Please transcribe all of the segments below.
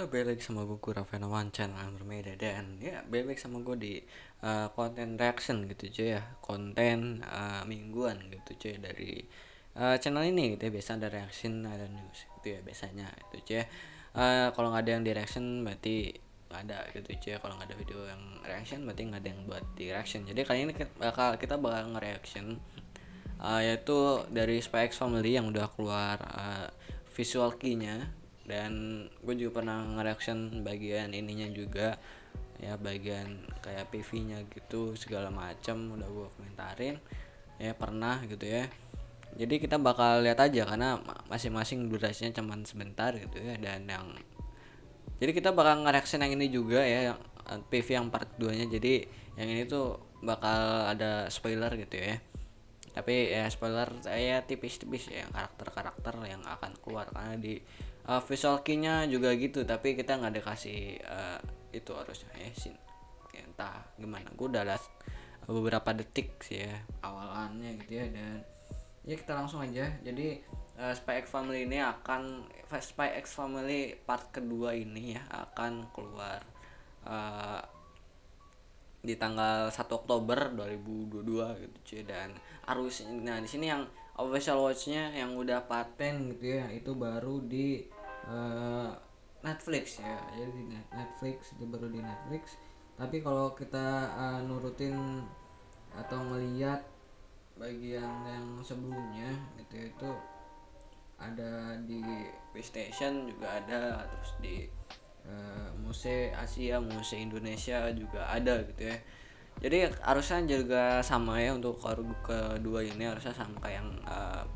Halo, balik lagi sama gue Raffenawan, channel yang berbeda. Dan ya balik lagi sama gue di konten reaction gitu cuy ya. Konten mingguan gitu cuy dari channel ini gitu ya. Biasa ada reaction, ada news gitu ya biasanya itu cuy ya. Kalau nggak ada yang di reaction berarti nggak ada gitu cuy ya. Kalau nggak ada video yang reaction berarti nggak ada yang buat di reaction. Jadi kali ini kita bakal nge-reaction yaitu dari Spy X Family yang udah keluar visual key-nya. Dan gue juga pernah nge-reaction bagian ininya juga ya, bagian kayak PV-nya gitu segala macam udah gue komentarin ya, pernah gitu ya. Jadi kita bakal lihat aja karena masing-masing durasinya cuman sebentar gitu ya. Dan yang jadi kita bakal nge-reaction yang ini juga ya, yang PV yang part 2 nya. Jadi yang ini tuh bakal ada spoiler gitu ya, tapi ya spoiler saya tipis-tipis ya, karakter-karakter yang akan keluar karena di visual key-nya juga gitu. Tapi kita nggak dikasih itu harusnya ya sin ya, entah gimana, gue udah lihat beberapa detik sih ya awalannya gitu ya. Dan ya kita langsung aja. Jadi Spy X Family ini akan Spy X Family part kedua ini ya akan keluar uh, di tanggal 1 Oktober 2022 gitu cuy. Dan harus, nah di sini yang official watchnya yang udah paten gitu ya, itu baru di uh, Netflix ya. Jadi di Netflix itu baru di Netflix. Tapi kalau kita nurutin atau melihat bagian yang sebelumnya gitu, itu ada di PlayStation juga ada, terus di Muse Asia, Muse Indonesia juga ada gitu ya. Jadi harusnya juga sama ya, untuk kedua ini harusnya sama kayak yang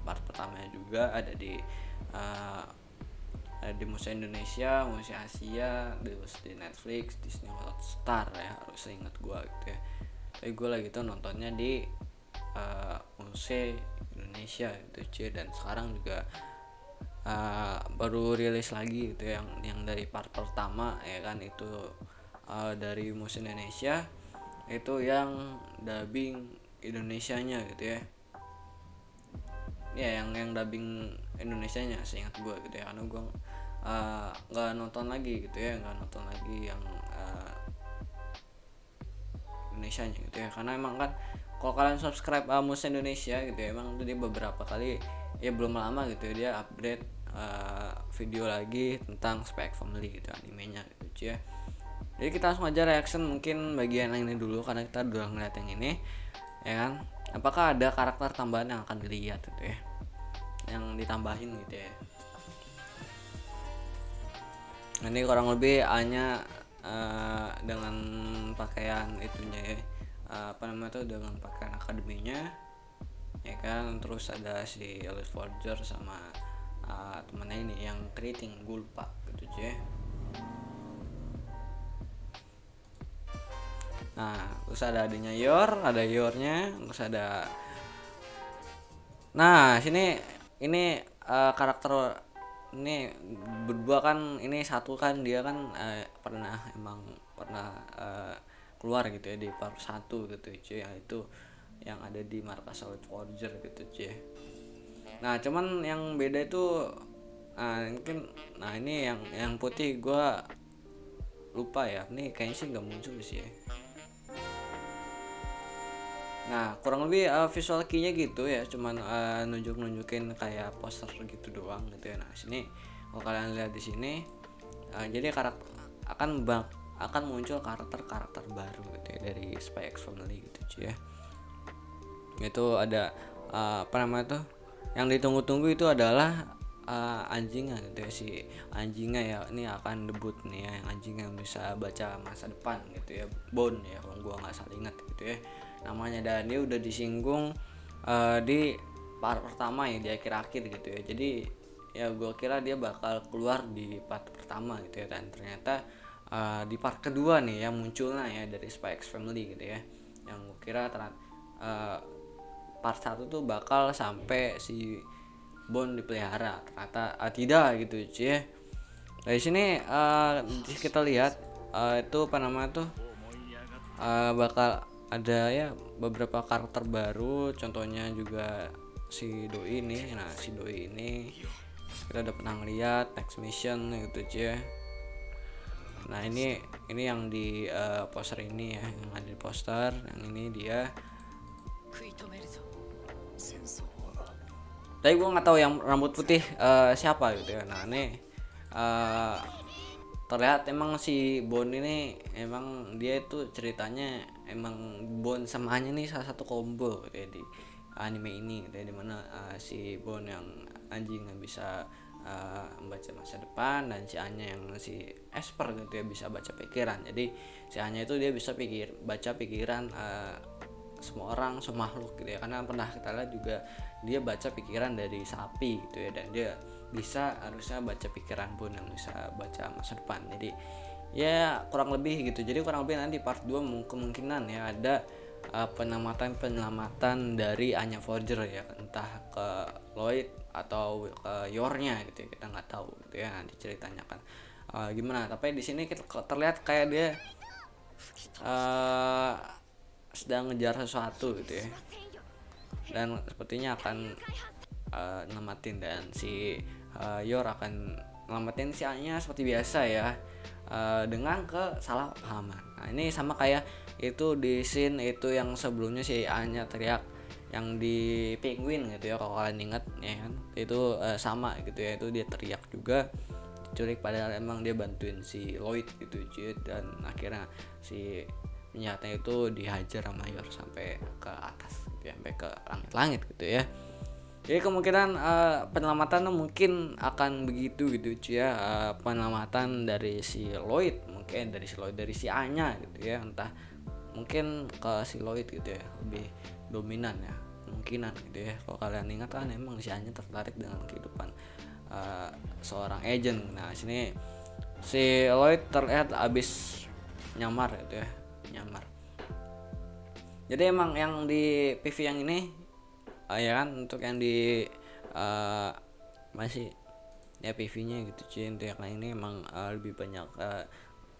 part pertamanya juga ada di Muse Indonesia, Muse Asia, terus di Netflix, Disney Hotstar ya, harus ingat gua gitu ya. Tapi gue lagi tuh nontonnya di Muse Indonesia gitu cuy. Dan sekarang juga baru rilis lagi gitu ya, yang dari part pertama ya kan, itu dari Musim Indonesia itu yang dubbing Indonesianya gitu ya. Ya yang dubbing Indonesianya seingat gue gitu ya, karena gue nggak nonton lagi gitu ya, nggak nonton lagi yang Indonesianya gitu ya. Karena emang kan kalau kalian subscribe Musim Indonesia gitu ya, emang dia beberapa kali ya, belum lama gitu ya, dia update video lagi tentang Spy X Family gitu, animenya gitu ya. Jadi kita langsung aja reaction mungkin bagian yang ini dulu karena kita udah ngeliat yang ini ya kan. Apakah ada karakter tambahan yang akan dilihat gitu ya, yang ditambahin gitu ya. Ini kurang lebih hanya dengan pakaian itunya ya, apa namanya tuh, dengan pakaian akademinya ya kan. Terus ada si Elite Forger sama temennya ini yang keriting, gue lupa gitu ya. Nah terus ada adanya Yor, ada Yornya, terus ada, nah sini ini karakter ini berdua kan. Ini satu kan dia kan emang pernah keluar gitu ya di part 1 gitu cuy, yang itu yang ada di markas Solid Forger gitu cuy. Nah cuman yang beda itu mungkin, nah ini yang putih gua lupa ya, ini kayaknya sih nggak muncul sih ya. Nah kurang lebih visual key-nya gitu ya, cuman nunjukin kayak poster gitu doang gitu ya. Nah sini kalau kalian lihat di sini, jadi karakter akan muncul karakter baru gitu ya dari Spy X Family gitu cuy ya. Itu ada apa namanya tuh, yang ditunggu-tunggu itu adalah anjingnya gitu ya. Si anjingnya ya ini akan debut nih ya, yang anjingnya bisa baca masa depan gitu ya, Bond ya kalau gua nggak salah ingat gitu ya namanya. Dan dia udah disinggung di part pertama ya, di akhir-akhir gitu ya. Jadi ya gua kira dia bakal keluar di part pertama gitu ya, dan ternyata di part kedua nih yang munculnya ya dari Spy X Family gitu ya. Yang gua kira part 1 tuh bakal sampai si Bond dipelihara, ternyata tidak gitu cuy ya. Dari sini kita lihat itu apa namanya tuh, bakal ada ya beberapa karakter baru. Contohnya juga si Doi ini. Nah si Doi ini kita udah pernah ngeliat Next Mission gitu cuy ya. Nah ini yang di poster ini ya, yang ada di poster yang ini dia. Tapi gue nggak tahu yang rambut putih siapa gitu ya. Nah ini uh, terlihat emang si Bon ini emang dia itu ceritanya emang Bon sama Anya nih salah satu combo gitu ya di anime ini gitu ya, dimana si Bon yang anjing yang bisa membaca masa depan, dan si Anya yang si Esper gitu ya bisa baca pikiran. Jadi si Anya itu dia bisa baca pikiran semua orang, semua makhluk gitu ya, karena pernah kita lihat juga dia baca pikiran dari sapi gitu ya, dan dia bisa harusnya baca pikiran pun yang bisa baca masa depan. Jadi ya kurang lebih gitu. Jadi kurang lebih nanti part 2 kemungkinan ya ada penyelamatan dari Anya Forger ya, entah ke Lloyd atau ke Yornya gitu ya, kita nggak tahu gitu ya, nanti ceritanya kan gimana. Tapi di sini kita terlihat kayak dia uh, sedang ngejar sesuatu gitu ya, dan sepertinya akan ngelamatin, dan si Yor akan ngelamatin si Anya seperti biasa ya, dengan kesalahpahaman. Nah ini sama kayak itu di scene itu yang sebelumnya si Anya teriak yang di Penguin gitu ya, kalau kalian ingat ya kan, itu sama gitu ya, itu dia teriak juga diculik padahal emang dia bantuin si Lloyd gitu cuy, dan akhirnya si penjahatnya itu dihajar sama Yor sampai ke atas gitu ya, sampai ke langit-langit gitu ya. Jadi kemungkinan penyelamatan mungkin akan begitu gitu cuy ya, penyelamatan dari si Lloyd, mungkin dari si Lloyd, dari si Anya gitu ya, entah mungkin ke si Lloyd gitu ya, lebih dominan ya kemungkinan gitu ya. Kalau kalian ingat kan emang si Anya tertarik dengan kehidupan seorang agent. Nah sini si Lloyd terlihat abis nyamar gitu ya, nyamar. Jadi emang yang di PV yang ini ya kan, untuk yang di uh, masih ya PV-nya gitu cuy, untuk yang ini emang lebih banyak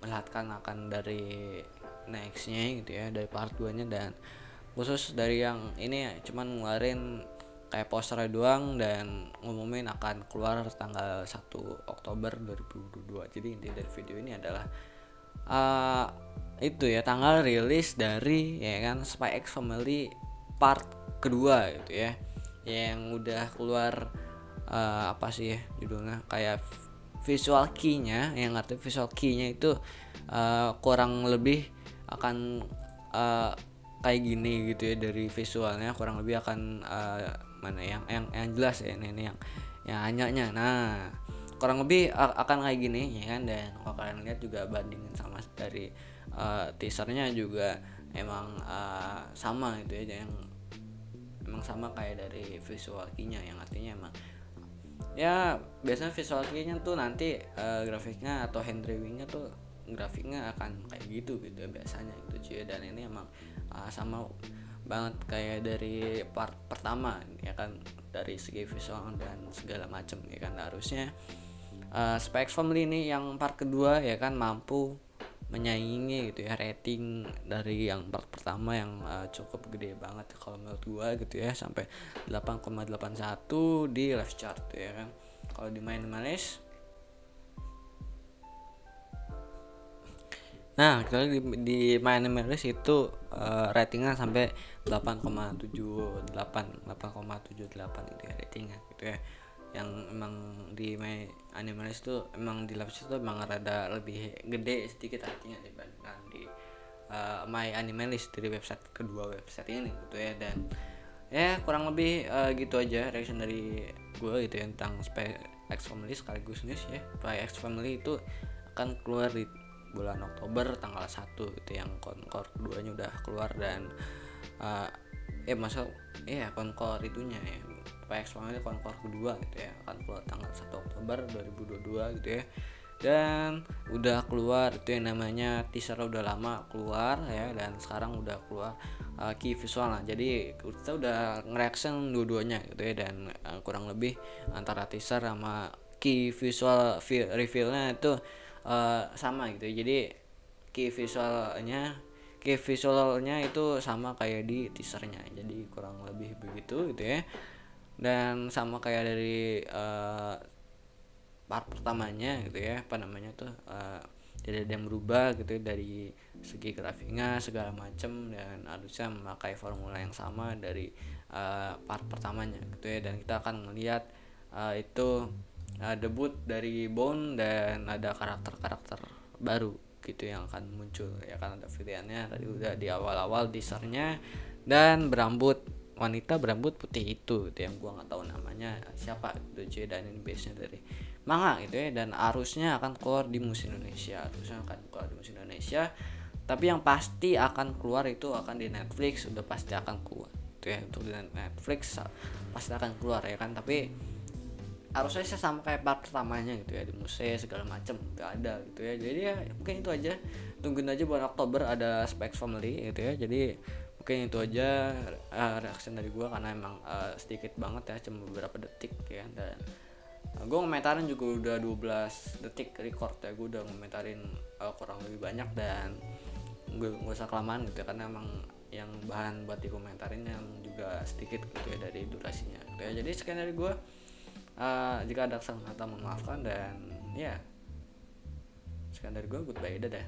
melihatkan akan dari nextnya gitu ya, dari part 2 nya, dan khusus dari yang ini ya cuman ngeluarin kayak posternya doang dan ngumumin akan keluar tanggal 1 Oktober 2022. Jadi inti dari video ini adalah uh, itu ya, tanggal rilis dari ya kan Spy X Family part kedua gitu ya, yang udah keluar apa sih ya judulnya, kayak visual key-nya, yang arti visual key-nya itu kurang lebih akan uh, kayak gini gitu ya, dari visualnya kurang lebih akan mana yang jelas ya, ini yang hanyanya. Nah kurang lebih akan kayak gini ya kan, dan kalau kalian lihat juga bandingin sama dari teasernya juga emang sama gitu ya, yang emang sama kayak dari visual key-nya, yang artinya emang ya biasanya visual key-nya tuh nanti grafiknya atau hand drawingnya tuh grafiknya akan kayak gitu ya biasanya gitu cuy, dan ini emang sama banget kayak dari part pertama ya kan, dari segi visual dan segala macam ya kan. Harusnya Spy X Family ini yang part kedua ya kan mampu menyaingi gitu ya rating dari yang part pertama yang cukup gede banget kalau menurut gua gitu ya, sampai 8,81 di live chart ya kan. Kalau di main manis, nah kita di main manis itu ratingnya sampai 8,78 gitu ya ratingnya gitu ya, yang emang di My Animalist tuh emang di live itu emang rada lebih gede sedikit ratingnya dibandingkan di My Animalist dari website ini gitu ya. Dan ya kurang lebih gitu aja reaction dari gue gitu ya tentang Spy X Family sekaligus news ya. Spy X Family itu akan keluar di bulan Oktober tanggal 1 gitu, yang konkor keduanya udah keluar, dan masa konkor itunya ya PX Family konkor kedua gitu ya akan keluar tanggal 1 Oktober 2022 gitu ya, dan udah keluar itu yang namanya teaser udah lama keluar ya, dan sekarang udah keluar key visual. Nah jadi kita udah ngereaction dua-duanya gitu ya, dan kurang lebih antara teaser sama key visual revealnya itu sama gitu ya. Jadi key visualnya itu sama kayak di teasernya, jadi kurang lebih begitu gitu ya, dan sama kayak dari part pertamanya gitu ya, apa namanya tuh tidak ada yang berubah gitu ya, dari segi grafiknya segala macam, dan harusnya memakai formula yang sama dari part pertamanya gitu ya. Dan kita akan melihat itu debut dari Bone, dan ada karakter-karakter baru gitu yang akan muncul ya kan. Ada pilihannya tadi udah di awal-awal teasernya, dan wanita berambut putih itu gitu yang gua nggak tahu namanya siapa gitu cuy. Dan ini base nya dari manga gitu ya, dan harusnya akan keluar di musim Indonesia, tapi yang pasti akan keluar itu akan di Netflix, udah pasti akan keluar gitu ya. Untuk di Netflix pasti akan keluar ya kan. Tapi harusnya sih sama kayak part pertamanya gitu ya, di musik segala macem nggak ada gitu ya. Jadi ya mungkin itu aja, tungguin aja bulan Oktober ada Spikes Family gitu ya. Jadi mungkin itu aja reaction dari gue, karena emang sedikit banget ya, cuma beberapa detik ya. Dan gue ngomentarin juga udah 12 detik record ya, gue udah ngomentarin kurang lebih banyak, dan gue gak usah kelamaan gitu ya, karena emang yang bahan buat dikomentarin yang juga sedikit gitu ya dari durasinya gitu ya. Jadi sekian dari gue. Jika ada kesalahan kata, memaafkan, dan ya sekian dari gue, goodbye, dadah.